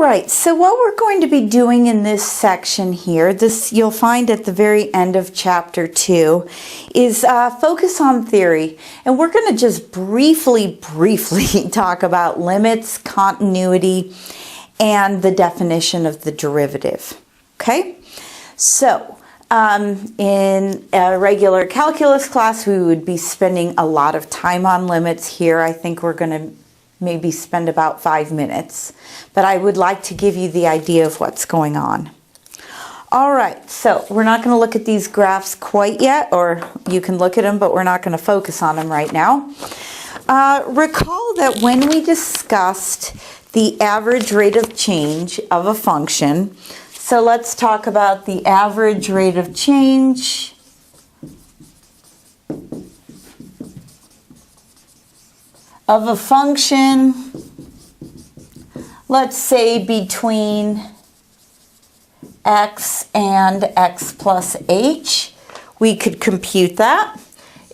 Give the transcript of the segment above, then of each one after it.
right, so what we're going to be doing in this section here, this you'll find at the very end of chapter 2, is focus on theory. And we're going to just briefly talk about limits, continuity, and the definition of the derivative. Okay? So, in a regular calculus class, we would be spending a lot of time on limits. Here, I think we're going to maybe spend about 5 minutes. But I would like to give you the idea of what's going on. All right, so we're not going to look at these graphs quite yet, or you can look at them, but we're not going to focus on them right now. Recall that when we discussed the average rate of change of a function, so let's talk about the average rate of change of a function, let's say between x and x plus h. We could compute that.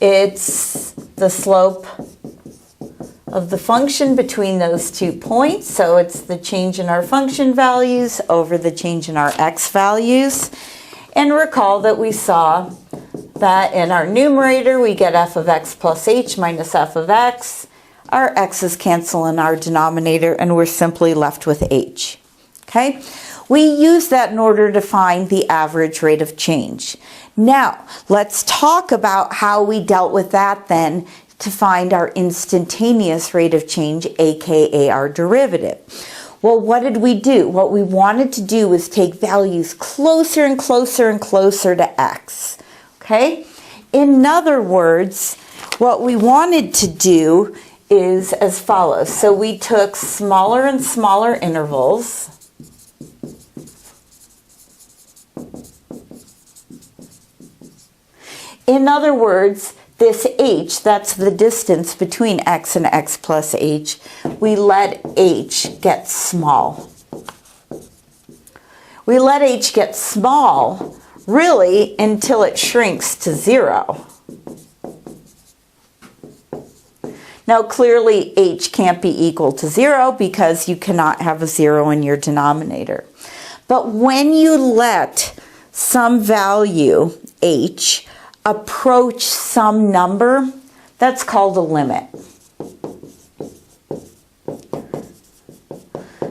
It's the slope of the function between those 2 points. So it's the change in our function values over the change in our x values. And recall that we saw that in our numerator we get f of x plus h minus f of x. Our x's cancel in our denominator and we're simply left with h. Okay? We use that in order to find the average rate of change. Now, let's talk about how we dealt with that then to find our instantaneous rate of change, aka our derivative. Well, what did we do? What we wanted to do was take values closer and closer and closer to x. Okay? In other words, what we wanted to do is as follows. So we took smaller and smaller intervals. In other words, this h, that's the distance between x and x plus h, we let h get small. We let h get small, really, until it shrinks to 0. Now, clearly, h can't be equal to 0 because you cannot have a 0 in your denominator. But when you let some value, h, approach some number, that's called a limit.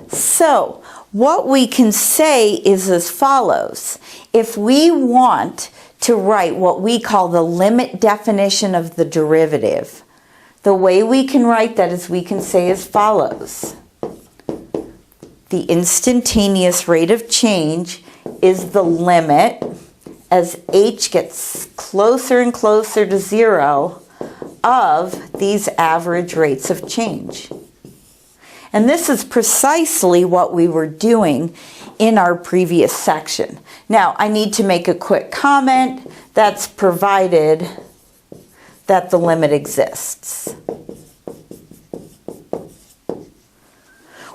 So, what we can say is as follows. If we want to write what we call the limit definition of the derivative, the way we can write that is we can say as follows. The instantaneous rate of change is the limit as h gets closer and closer to 0 of these average rates of change. And this is precisely what we were doing in our previous section. Now, I need to make a quick comment. That's provided that the limit exists.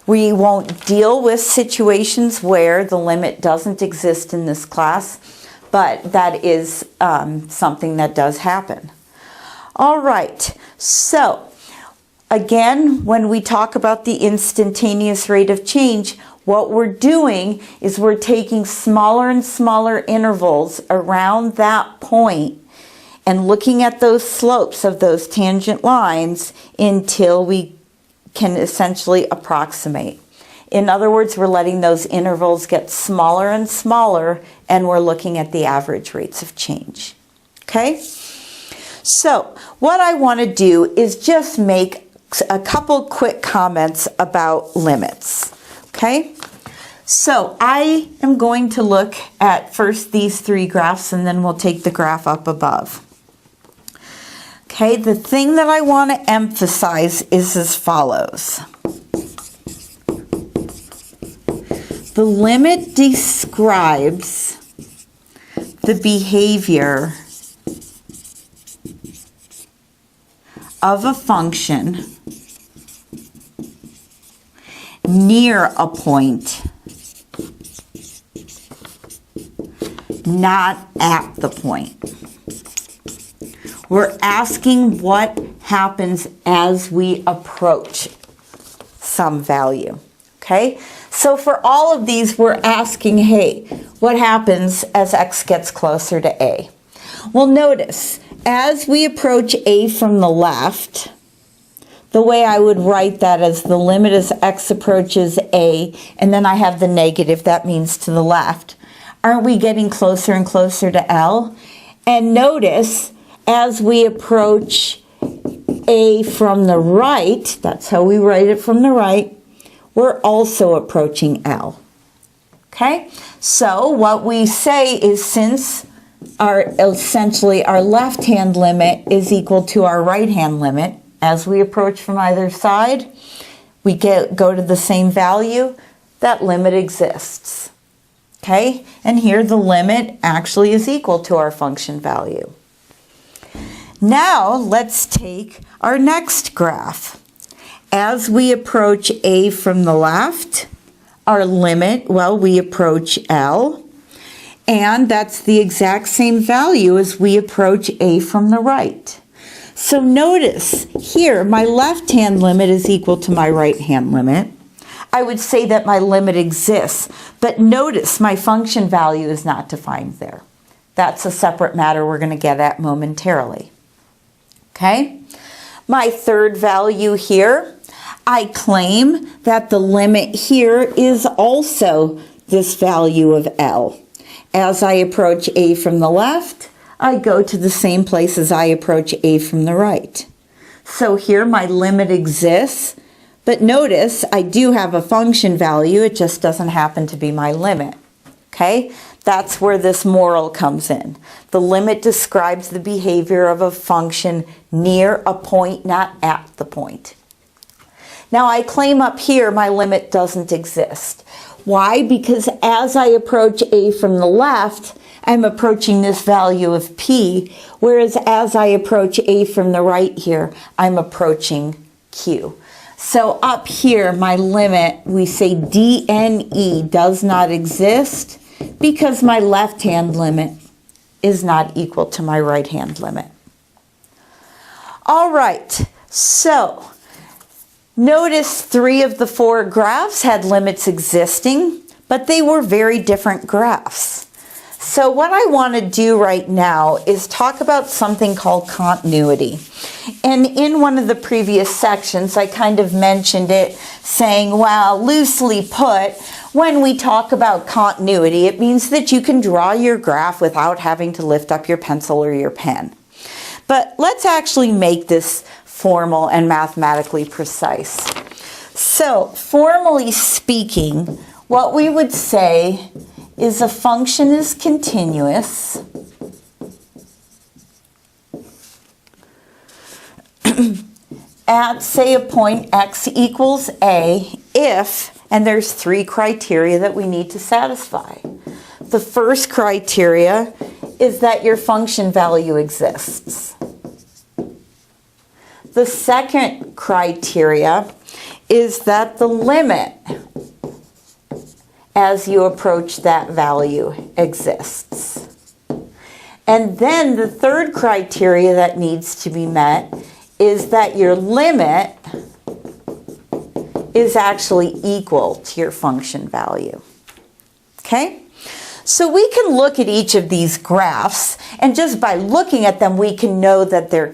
We won't deal with situations where the limit doesn't exist in this class, but that is something that does happen. All right, so again, when we talk about the instantaneous rate of change, what we're doing is we're taking smaller and smaller intervals around that point and looking at those slopes of those tangent lines until we can essentially approximate. In other words, we're letting those intervals get smaller and smaller, and we're looking at the average rates of change. Okay? So, what I want to do is just make a couple quick comments about limits. Okay? So, I am going to look at first these 3 graphs, and then we'll take the graph up above. Okay, the thing that I want to emphasize is as follows. The limit describes the behavior of a function near a point, not at the point. We're asking what happens as we approach some value. Okay, so for all of these, we're asking, hey, what happens as x gets closer to a? Well, notice, as we approach a from the left, the way I would write that is the limit as x approaches a, and then I have the negative, that means to the left. Aren't we getting closer and closer to L? And notice, as we approach a from the right, that's how we write it from the right, we're also approaching L. Okay? So what we say is since essentially our left-hand limit is equal to our right-hand limit, as we approach from either side, we go to the same value, that limit exists. Okay? And here the limit actually is equal to our function value. Now let's take our next graph. As we approach a from the left, our limit, well, we approach L, and that's the exact same value as we approach a from the right. So notice here, my left-hand limit is equal to my right-hand limit. I would say that my limit exists, but notice my function value is not defined there. That's a separate matter we're going to get at momentarily. Okay? My third value here, I claim that the limit here is also this value of L. As I approach a from the left, I go to the same place as I approach a from the right. So here my limit exists, but notice I do have a function value, it just doesn't happen to be my limit. Okay? That's where this moral comes in. The limit describes the behavior of a function near a point, not at the point. Now I claim up here my limit doesn't exist. Why? Because as I approach a from the left, I'm approaching this value of p, whereas as I approach a from the right here, I'm approaching q. So up here, my limit, we say dne does not exist because my left-hand limit is not equal to my right-hand limit. All right, so notice 3 of the 4 graphs had limits existing, but they were very different graphs. So what I want to do right now is talk about something called continuity. And in one of the previous sections, I kind of mentioned it, saying, well, loosely put, when we talk about continuity, it means that you can draw your graph without having to lift up your pencil or your pen. But let's actually make this formal and mathematically precise. So, formally speaking, what we would say is a function is continuous at, say, a point x equals a if, and there's 3 criteria that we need to satisfy. The first criteria is that your function value exists. The second criteria is that the limit as you approach that value exists. And then the third criteria that needs to be met is that your limit is actually equal to your function value. Okay? So we can look at each of these graphs, and just by looking at them, we can know that they're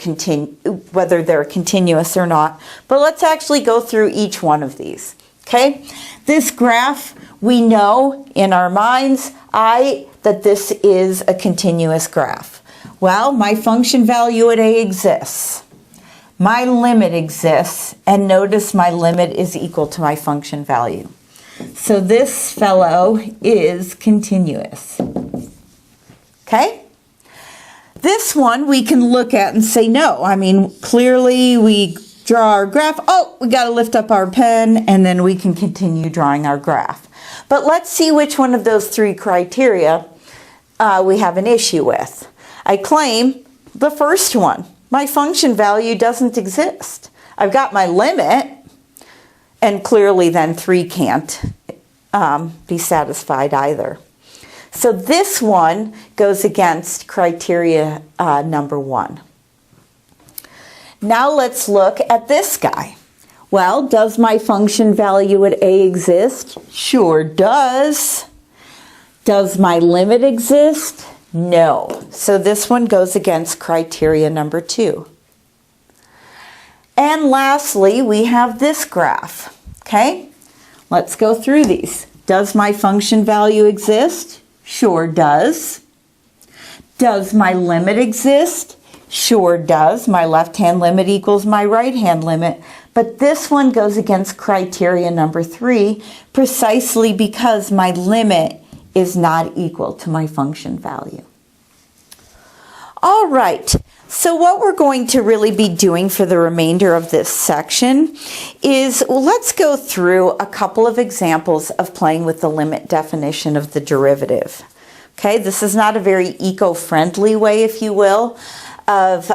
whether they're continuous or not. But let's actually go through each one of these. Okay? This graph, we know in our minds, that this is a continuous graph. Well, my function value at a exists. My limit exists, and notice my limit is equal to my function value. So this fellow is continuous. Okay? This one we can look at and say no. I mean, clearly we draw our graph. Oh, we got to lift up our pen, and then we can continue drawing our graph. But let's see which one of those 3 criteria we have an issue with. I claim the first one. My function value doesn't exist. I've got my limit, and clearly then 3 can't be satisfied either. So this one goes against criteria number 1. Now let's look at this guy. Well, does my function value at a exist? Sure does. Does my limit exist? No. So this one goes against criteria number 2. And lastly, we have this graph. Okay? Let's go through these. Does my function value exist? Sure does. Does my limit exist? Sure does. My left-hand limit equals my right-hand limit. But this one goes against criteria number 3 precisely because my limit is not equal to my function value. All right, so what we're going to really be doing for the remainder of this section is let's go through a couple of examples of playing with the limit definition of the derivative. Okay, this is not a very eco-friendly way, if you will, of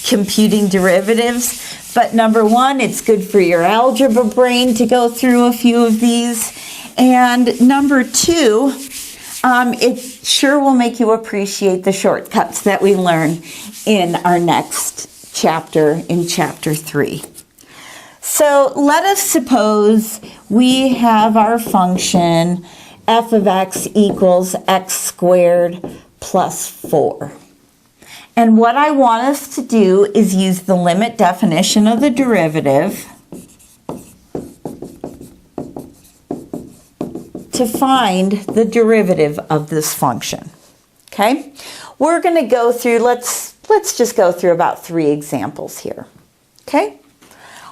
computing derivatives. But number one, it's good for your algebra brain to go through a few of these. And number two, it sure will make you appreciate the shortcuts that we learn in our next chapter, in chapter 3. So let us suppose we have our function f of x equals x squared plus 4. And what I want us to do is use the limit definition of the derivative to find the derivative of this function. Okay? We're going to go through, let's just go through about 3 examples here. Okay?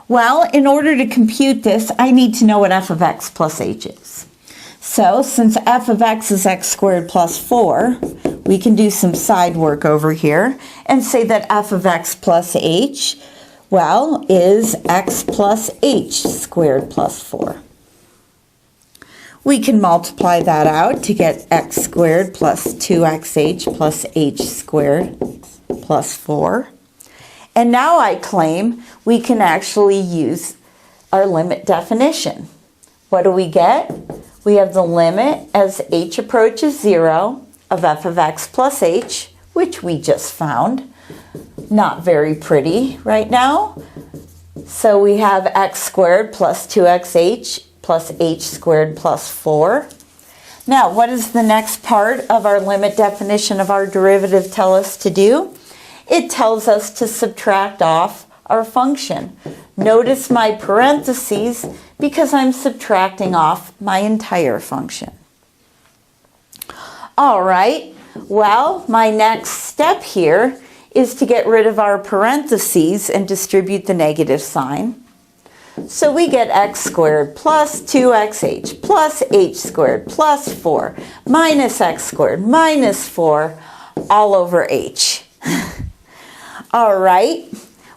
Well, in order to compute this, I need to know what f of x plus h is. So, since f of x is x squared plus 4, we can do some side work over here and say that f of x plus h, well, is x plus h squared plus 4. We can multiply that out to get x squared plus 2xh plus h squared plus 4. And now I claim we can actually use our limit definition. What do we get? We have the limit as h approaches 0 of f of x plus h, which we just found. Not very pretty right now. So we have x squared plus 2xh plus h squared plus 4. Now, what does the next part of our limit definition of our derivative tell us to do? It tells us to subtract off our function. Notice my parentheses because I'm subtracting off my entire function. All right, well, my next step here is to get rid of our parentheses and distribute the negative sign. So we get x squared plus 2xh plus h squared plus 4 minus x squared minus 4 all over h. All right,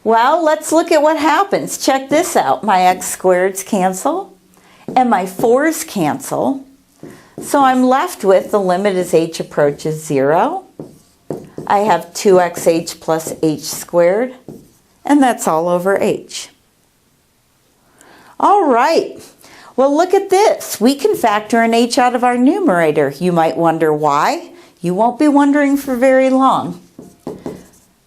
well, let's look at what happens. Check this out. My x squareds cancel and my 4's cancel. So I'm left with the limit as h approaches 0. I have 2xh plus h squared, and that's all over h. All right, well, look at this. We can factor an h out of our numerator. You might wonder why. You won't be wondering for very long.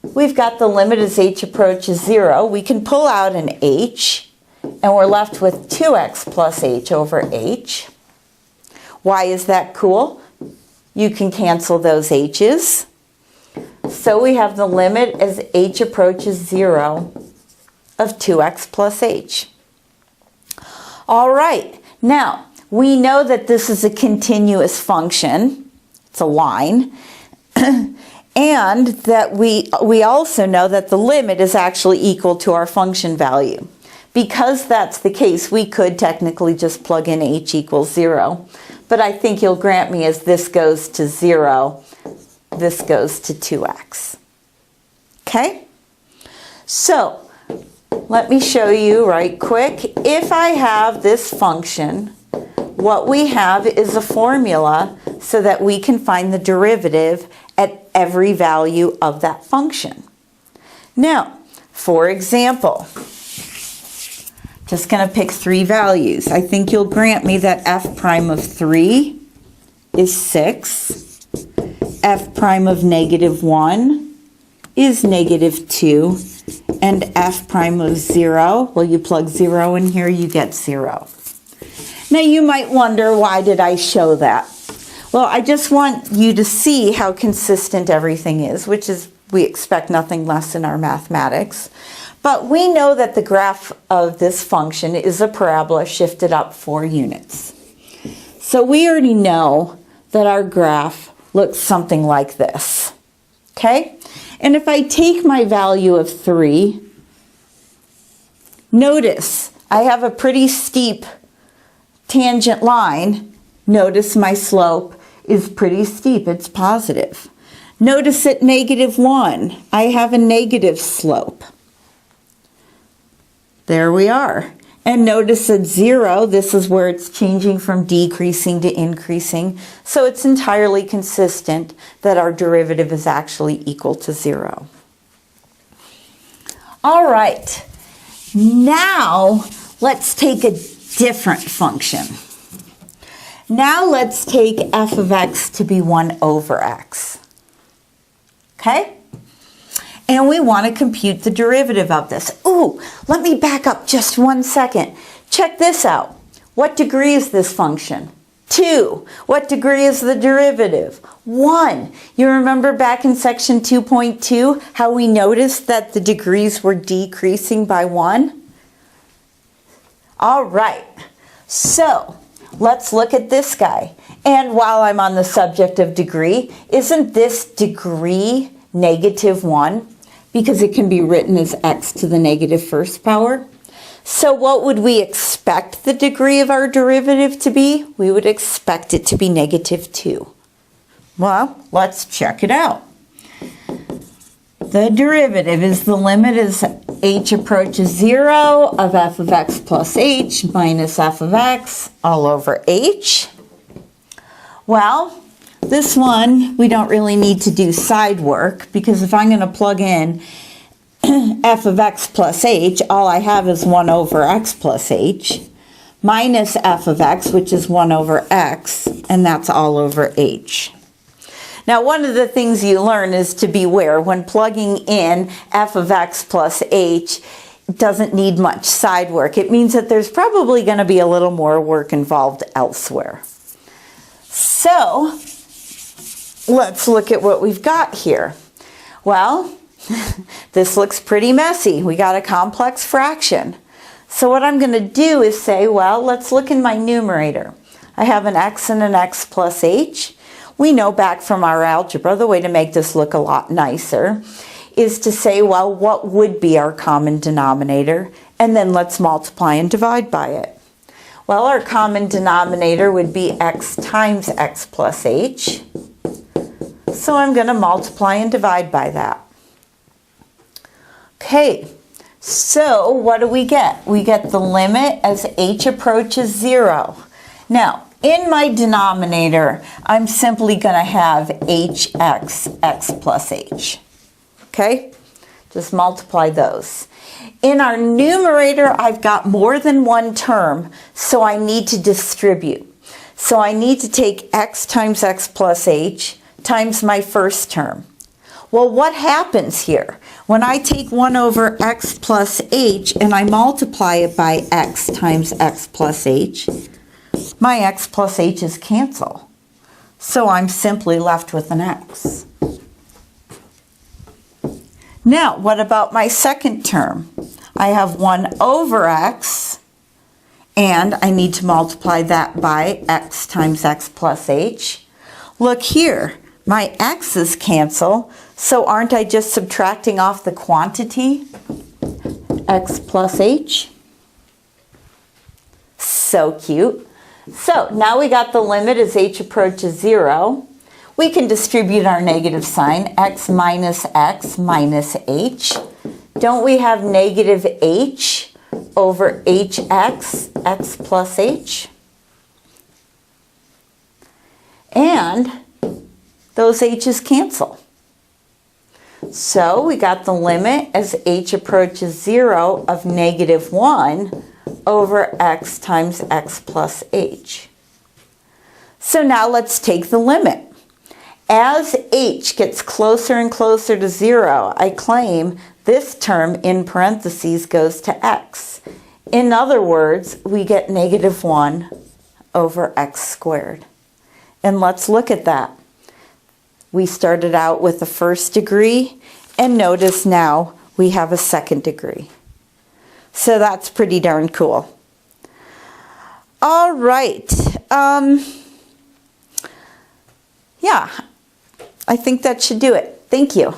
We've got the limit as h approaches 0. We can pull out an h, and we're left with 2x plus h over h. Why is that cool? You can cancel those h's. So we have the limit as h approaches 0 of 2x plus h. All right, now we know that this is a continuous function. It's a line. And that we also know that the limit is actually equal to our function value. Because that's the case, we could technically just plug in h equals 0. But I think you'll grant me as this goes to 0, this goes to 2x. Okay? So, let me show you right quick. If I have this function, what we have is a formula so that we can find the derivative at every value of that function. Now, for example, just going to pick 3 values. I think you'll grant me that f prime of 3 is 6. F prime of negative 1 is negative 2. and f prime of 0. Well, you plug 0 in here, you get 0. Now you might wonder, why did I show that? Well, I just want you to see how consistent everything is, which is, we expect nothing less in our mathematics. But we know that the graph of this function is a parabola shifted up 4 units. So we already know that our graph looks something like this. Okay? And if I take my value of 3, notice I have a pretty steep tangent line. Notice my slope is pretty steep. It's positive. Notice at -1, I have a negative slope. There we are. And notice at 0, this is where it's changing from decreasing to increasing. So it's entirely consistent that our derivative is actually equal to 0. All right. Now let's take a different function. Now let's take f of x to be 1 over x. Okay? And we want to compute the derivative of this. Ooh, let me back up just 1 second. Check this out. What degree is this function? 2. What degree is the derivative? 1. You remember back in section 2.2 how we noticed that the degrees were decreasing by 1? All right. So let's look at this guy. And while I'm on the subject of degree, isn't this degree -1? Because it can be written as x to the -1st power. So what would we expect the degree of our derivative to be? We would expect it to be -2. Well, let's check it out. The derivative is the limit as h approaches 0 of f of x plus h minus f of x all over h. Well, this one, we don't really need to do side work, because if I'm going to plug in f of x plus h, all I have is 1 over x plus h, minus f of x, which is 1 over x, and that's all over h. Now, one of the things you learn is to beware when plugging in f of x plus h. It doesn't need much side work. It means that there's probably going to be a little more work involved elsewhere. So let's look at what we've got here. Well, this looks pretty messy. We got a complex fraction. So what I'm going to do is say, well, let's look in my numerator. I have an x and an x plus h. We know back from our algebra, the way to make this look a lot nicer is to say, well, what would be our common denominator? And then let's multiply and divide by it. Well, our common denominator would be x times x plus h. So I'm going to multiply and divide by that. Okay, so what do we get? We get the limit as h approaches 0. Now, in my denominator, I'm simply going to have hx, x plus h. Okay, just multiply those. In our numerator, I've got more than one term, so I need to distribute. So I need to take x times x plus h times my first term. Well, what happens here? When I take 1 over x plus h and I multiply it by x times x plus h, my x plus h's cancel. So I'm simply left with an x. Now, what about my second term? I have 1 over x, and I need to multiply that by x times x plus h. Look here, my x's cancel, so aren't I just subtracting off the quantity, x plus h? So cute. So now we got the limit as h approaches 0. We can distribute our negative sign, x minus h. Don't we have negative h over hx, x plus h? And those h's cancel. So we got the limit as h approaches 0 of -1 over x times x plus h. So now let's take the limit. As h gets closer and closer to 0, I claim this term in parentheses goes to x. In other words, we get negative 1 over x squared. And let's look at that. We started out with the first degree, and notice now we have a second degree. So that's pretty darn cool. All right. Yeah, I think that should do it. Thank you.